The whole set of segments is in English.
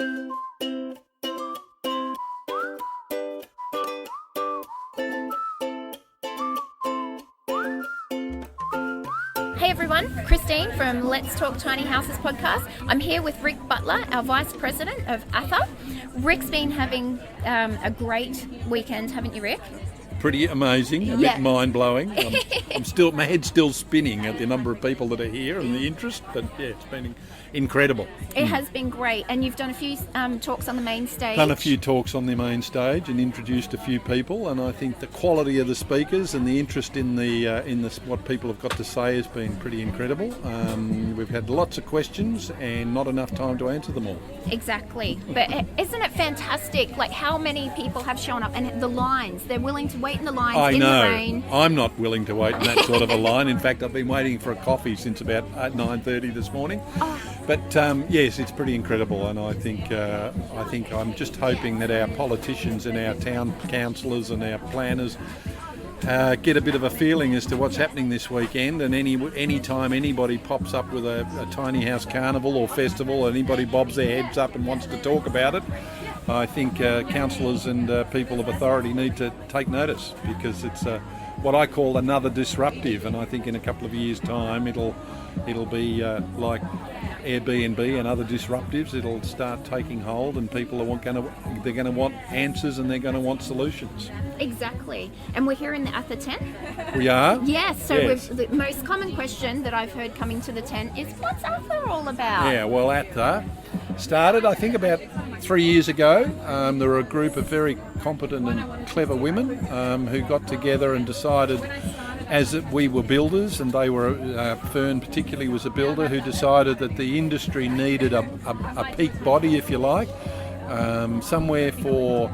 Hey everyone, Christine from Let's Talk Tiny Houses podcast. I'm here with Rick Butler, our Vice President of ATHA. Rick's been having a great weekend, haven't you, Rick? Pretty amazing, a bit mind-blowing. My head's still spinning at the number of people that are here and the interest, but yeah, it's been incredible. It has been great, and you've done a few talks on the main stage. Done a few talks on the main stage and introduced a few people, and I think the quality of the speakers and the interest in what people have got to say has been pretty incredible. We've had lots of questions and not enough time to answer them all. Exactly, but isn't it fantastic? Like how many people have shown up, and the lines, they're willing to wait in the lines in the rain. I'm not willing to wait in that sort of a line. In fact, I've been waiting for a coffee since about 9:30 this morning. But yes, it's pretty incredible, and I think I'm just hoping that our politicians and our town councillors and our planners get a bit of a feeling as to what's happening this weekend. And any time anybody pops up with a tiny house carnival or festival, anybody bobs their heads up and wants to talk about it, I think councillors and people of authority need to take notice, because it's what I call another disruptive, and I think in a couple of years' time it'll be like Airbnb and other disruptives. It'll start taking hold, and people are they're going to want answers, and they're going to want solutions. Exactly, and we're here in the ATHA tent. We are? Yes, so Yes. The most common question that I've heard coming to the tent is, what's ATHA all about? Yeah, well, ATHA started, I think, about 3 years ago. There were a group of very competent and clever women who got together and decided, as we were builders, and they were, Fern particularly was a builder, who decided that the industry needed a peak body, if you like, somewhere for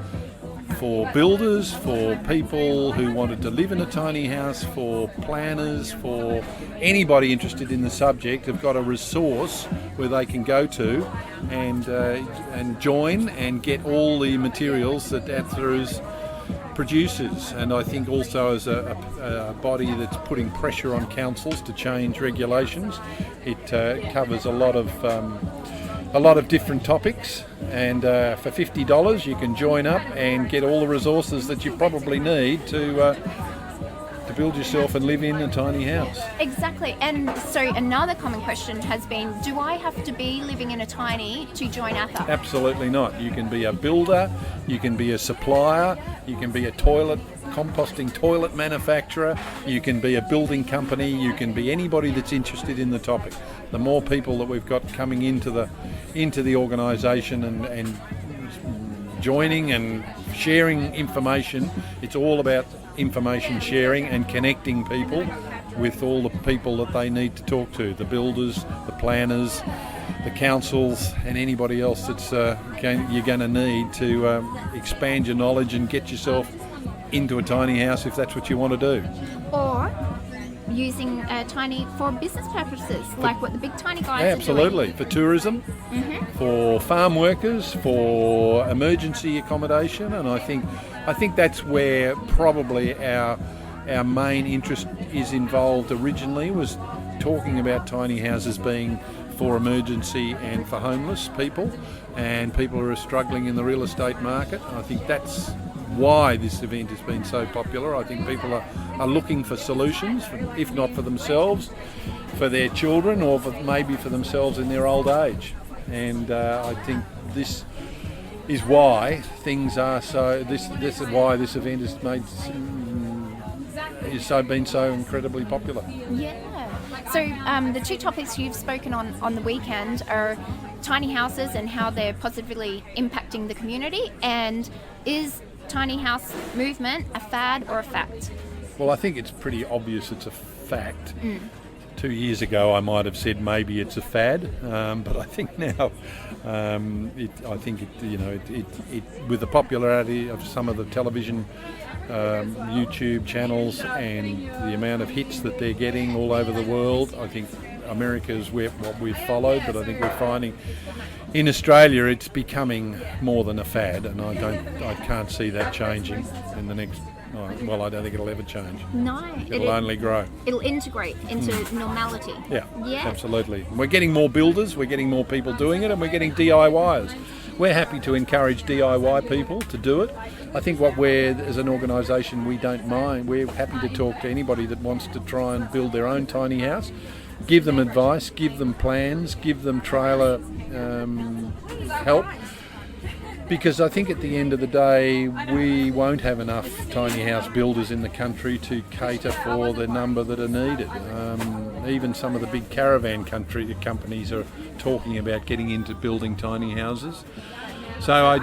builders, for people who wanted to live in a tiny house, for planners, for anybody interested in the subject, have got a resource where they can go to and join and get all the materials that ATHA produces. And I think also as a body that's putting pressure on councils to change regulations, it covers a lot of different topics, and for $50 you can join up and get all the resources that you probably need to build yourself and live in a tiny house. Exactly, and so another common question has been, do I have to be living in a tiny to join ATHA? Absolutely not. You can be a builder, you can be a supplier, you can be a composting toilet manufacturer, you can be a building company, you can be anybody that's interested in the topic. The more people that we've got coming into the organisation and joining and sharing information, it's all about information sharing and connecting people with all the people that they need to talk to, the builders, the planners, the councils, and anybody else that's you're going to need to expand your knowledge and get yourself into a tiny house if that's what you want to do. Or using tiny for business purposes, like what the big tiny guys are doing. Absolutely, for tourism, for farm workers, for emergency accommodation, and I think that's where probably our main interest is involved originally, was talking about tiny houses being for emergency and for homeless people and people who are struggling in the real estate market. I think that's why this event has been so popular. I think people are looking for solutions, if not for themselves, for their children, or maybe for themselves in their old age. And I think this is why things are so. This is why this event has been so incredibly popular. Yeah. So the two topics you've spoken on the weekend are tiny houses and how they're positively impacting the community, and is tiny house movement a fad or a fact? Well, I think it's pretty obvious it's a fact. 2 years ago I might have said maybe it's a fad, but I think now with the popularity of some of the television YouTube channels and the amount of hits that they're getting all over the world, I think America is what we've followed, but I think we're finding in Australia it's becoming more than a fad, and I can't see that changing in the next. Well, I don't think it'll ever change. No, it'll only grow. It'll integrate into normality. Yeah, absolutely. We're getting more builders, we're getting more people doing it, and we're getting DIYers. we're happy to encourage DIY people to do it. I think what as an organisation, we don't mind. We're happy to talk to anybody that wants to try and build their own tiny house, give them advice, give them plans, give them trailer help. Because I think at the end of the day, we won't have enough tiny house builders in the country to cater for the number that are needed. Even some of the big caravan companies are talking about getting into building tiny houses. So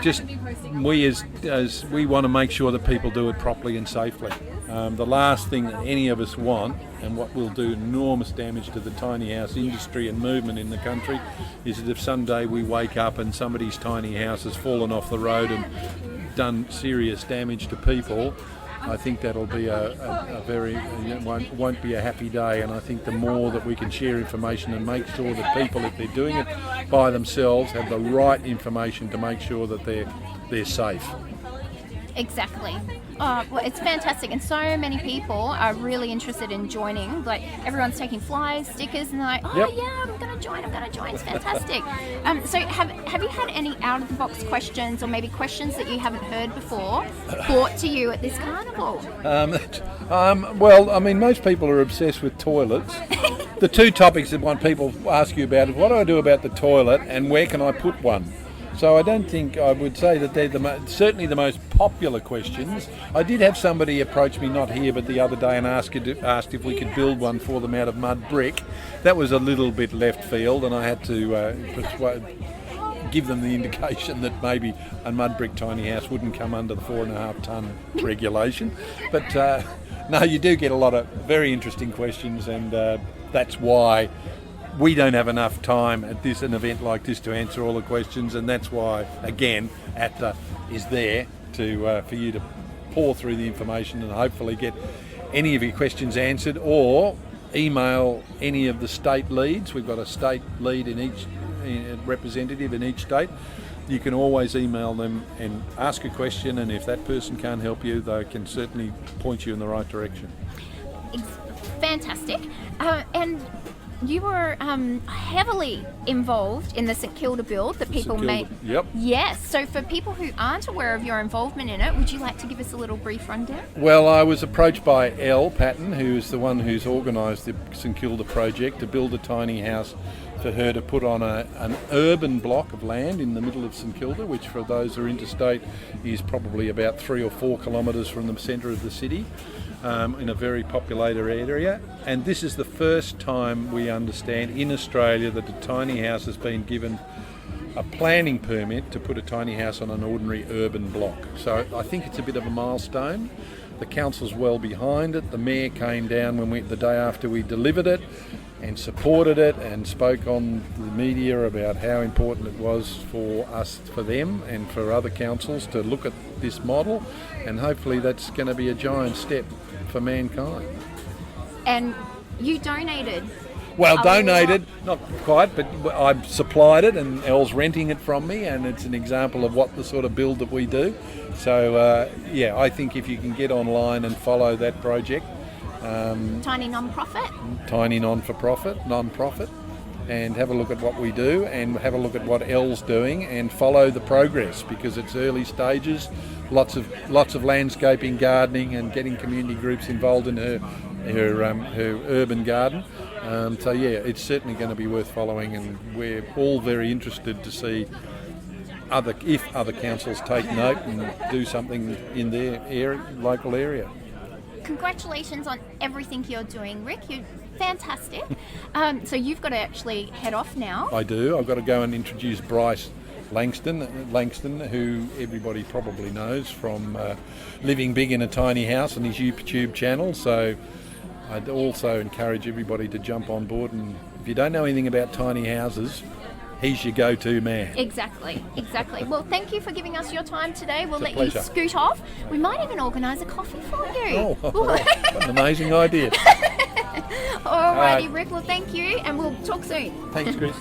we want to make sure that people do it properly and safely. The last thing that any of us want, and what will do enormous damage to the tiny house industry and movement in the country, is that if someday we wake up and somebody's tiny house has fallen off the road and done serious damage to people, I think that'll be won't be a happy day. And I think the more that we can share information and make sure that people, if they're doing it by themselves, have the right information to make sure that they're safe. Exactly. Oh, well, it's fantastic, and so many people are really interested in joining. Like, everyone's taking flyers, stickers, and they're like, "Oh, Yep. yeah, I'm going to join. It's fantastic." So, have you had any out-of-the-box questions, or maybe questions that you haven't heard before, brought to you at this carnival? Well, I mean, most people are obsessed with toilets. The two topics that people ask you about is, what do I do about the toilet, and where can I put one? So I don't think I would say that they're certainly the most popular questions. I did have somebody approach me, not here but the other day, and asked if we could build one for them out of mud brick. That was a little bit left field, and I had to give them the indication that maybe a mud brick tiny house wouldn't come under the 4.5 tonne regulation. But no, you do get a lot of very interesting questions, and that's why we don't have enough time at an event like this to answer all the questions, and that's why, again, ATTA is there for you to pour through the information and hopefully get any of your questions answered, or email any of the state leads. We've got a state lead representative in each state. You can always email them and ask a question, and if that person can't help you, they can certainly point you in the right direction. It's fantastic. And you were heavily involved in the St Kilda build that people may... Yep. Yes. So for people who aren't aware of your involvement in it, would you like to give us a little brief rundown? Well, I was approached by Elle Patton, who is the one who's organised the St Kilda project, to build a tiny house for her to put on an urban block of land in the middle of St Kilda, which for those who are interstate is probably about 3 or 4 kilometres from the centre of the city. In a very populated area, and this is the first time we understand in Australia that a tiny house has been given a planning permit to put a tiny house on an ordinary urban block. So I think it's a bit of a milestone. The council's well behind it. The mayor came down the day after we delivered it and supported it and spoke on the media about how important it was for them and for other councils to look at this model, and hopefully that's going to be a giant step for mankind. And you donated. Well, donated, not quite, but I supplied it, and Elle's renting it from me, and it's an example of what the sort of build that we do. So, I think if you can get online and follow that project. Tiny non-profit, and have a look at what we do, and have a look at what Elle's doing, and follow the progress, because it's early stages. Lots of landscaping, gardening, and getting community groups involved in her urban garden. It's certainly going to be worth following, and we're all very interested to see if other councils take note and do something in their local area. Congratulations on everything you're doing, Rick. You're fantastic. So you've got to actually head off now. I do. I've got to go and introduce Bryce Langston, who everybody probably knows from Living Big in a Tiny House on his YouTube channel. So I'd also encourage everybody to jump on board, and if you don't know anything about tiny houses, he's your go-to man. Exactly. Well, thank you for giving us your time today. We'll let pleasure. you scoot off. We might even organise a coffee for you. Oh, what an amazing idea. Alrighty, Rick. Well, thank you, and we'll talk soon. Thanks, Chris.